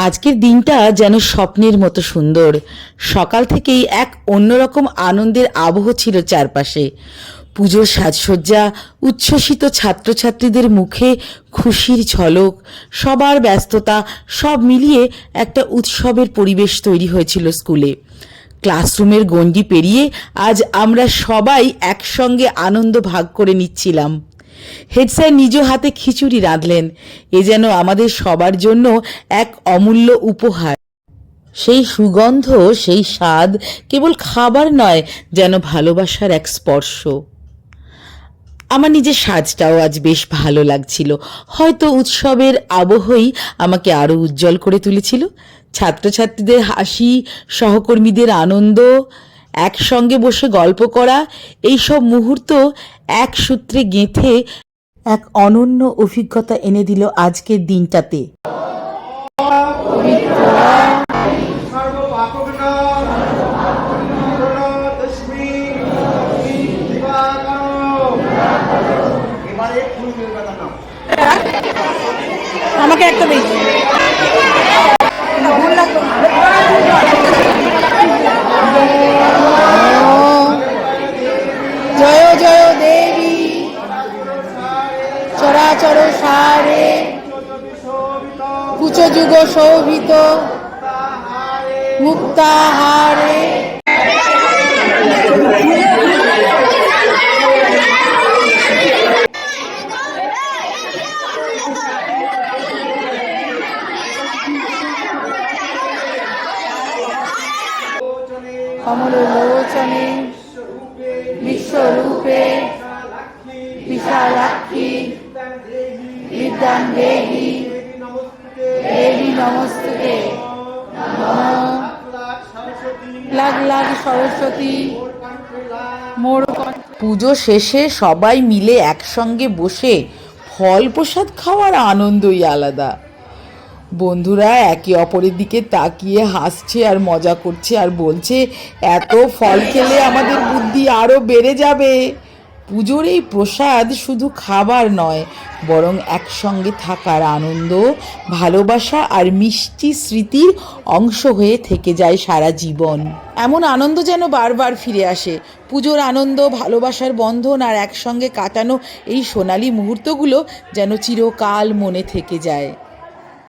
আজকের দিনটা যেন স্বপ্নের মতো সুন্দর। সকাল থেকেই এক অন্যরকম আনন্দের আবহ ছিল চারপাশে। পুজোর সাজসজ্জা, উচ্ছ্বসিত ছাত্রছাত্রীদের মুখে খুশির ঝলক, সবার ব্যস্ততা, সব মিলিয়ে একটা উৎসবের পরিবেশ তৈরি হয়েছিল স্কুলে। ক্লাসরুমের গণ্ডি পেরিয়ে আজ আমরা সবাই একসঙ্গে আনন্দ ভাগ করে নিচ্ছিলাম। হেড স্যার নিজ হাতে খিচুড়ি রাঁধলেন। এ যেন আমাদের সবার জন্য এক অমূল্য উপহার। সেই সুগন্ধ, সেই স্বাদ কেবল খাবার নয়, যেন ভালোবাসার এক স্পর্শ। আমার নিজের সাজটাও আজ বেশ ভালো লাগছিল। হয়তো উৎসবের আবহই আমাকে আরো উজ্জ্বল করে তুলেছিল। ছাত্রছাত্রীদের হাসি, সহকর্মীদের আনন্দ, একসঙ্গে বসে গল্প করা, এই সব মুহূর্ত এক সূত্রে গেঁথে এক অনন্য অভিজ্ঞতা এনে দিল আজকের দিনটাতে। আমাকে একটা দিই। জয় জয় দেবী চরাচর সারে, কুচ যুগ শোভিত মুক্তাহারে। কমলোচনে বিশ্বরূপে বিশালাক্ষী বিদ্যাং দেহি দেবী নমস্তুতে। লাখ লাখ সরস্বতী মোর। পুজো শেষে সবাই মিলে একসঙ্গে বসে ফল প্রসাদ খাওয়ার আনন্দই আলাদা। বন্ধুরা একে অপরের দিকে তাকিয়ে হাসছে আর মজা করছে আর বলছে, এত ফল খেলে আমাদের বুদ্ধি আরো বেড়ে যাবে। পুজোর এই প্রসাদ শুধু খাবার নয়, বরং একসঙ্গে থাকার আনন্দ, ভালোবাসা আর মিষ্টি স্মৃতির অংশ হয়ে থেকে যায় সারা জীবন। এমন আনন্দ যেন বারবার ফিরে আসে। পুজোর আনন্দ, ভালোবাসার বন্ধন আর একসঙ্গে কাটানো এই সোনালি মুহূর্তগুলো যেন চিরকাল মনে থেকে যায়।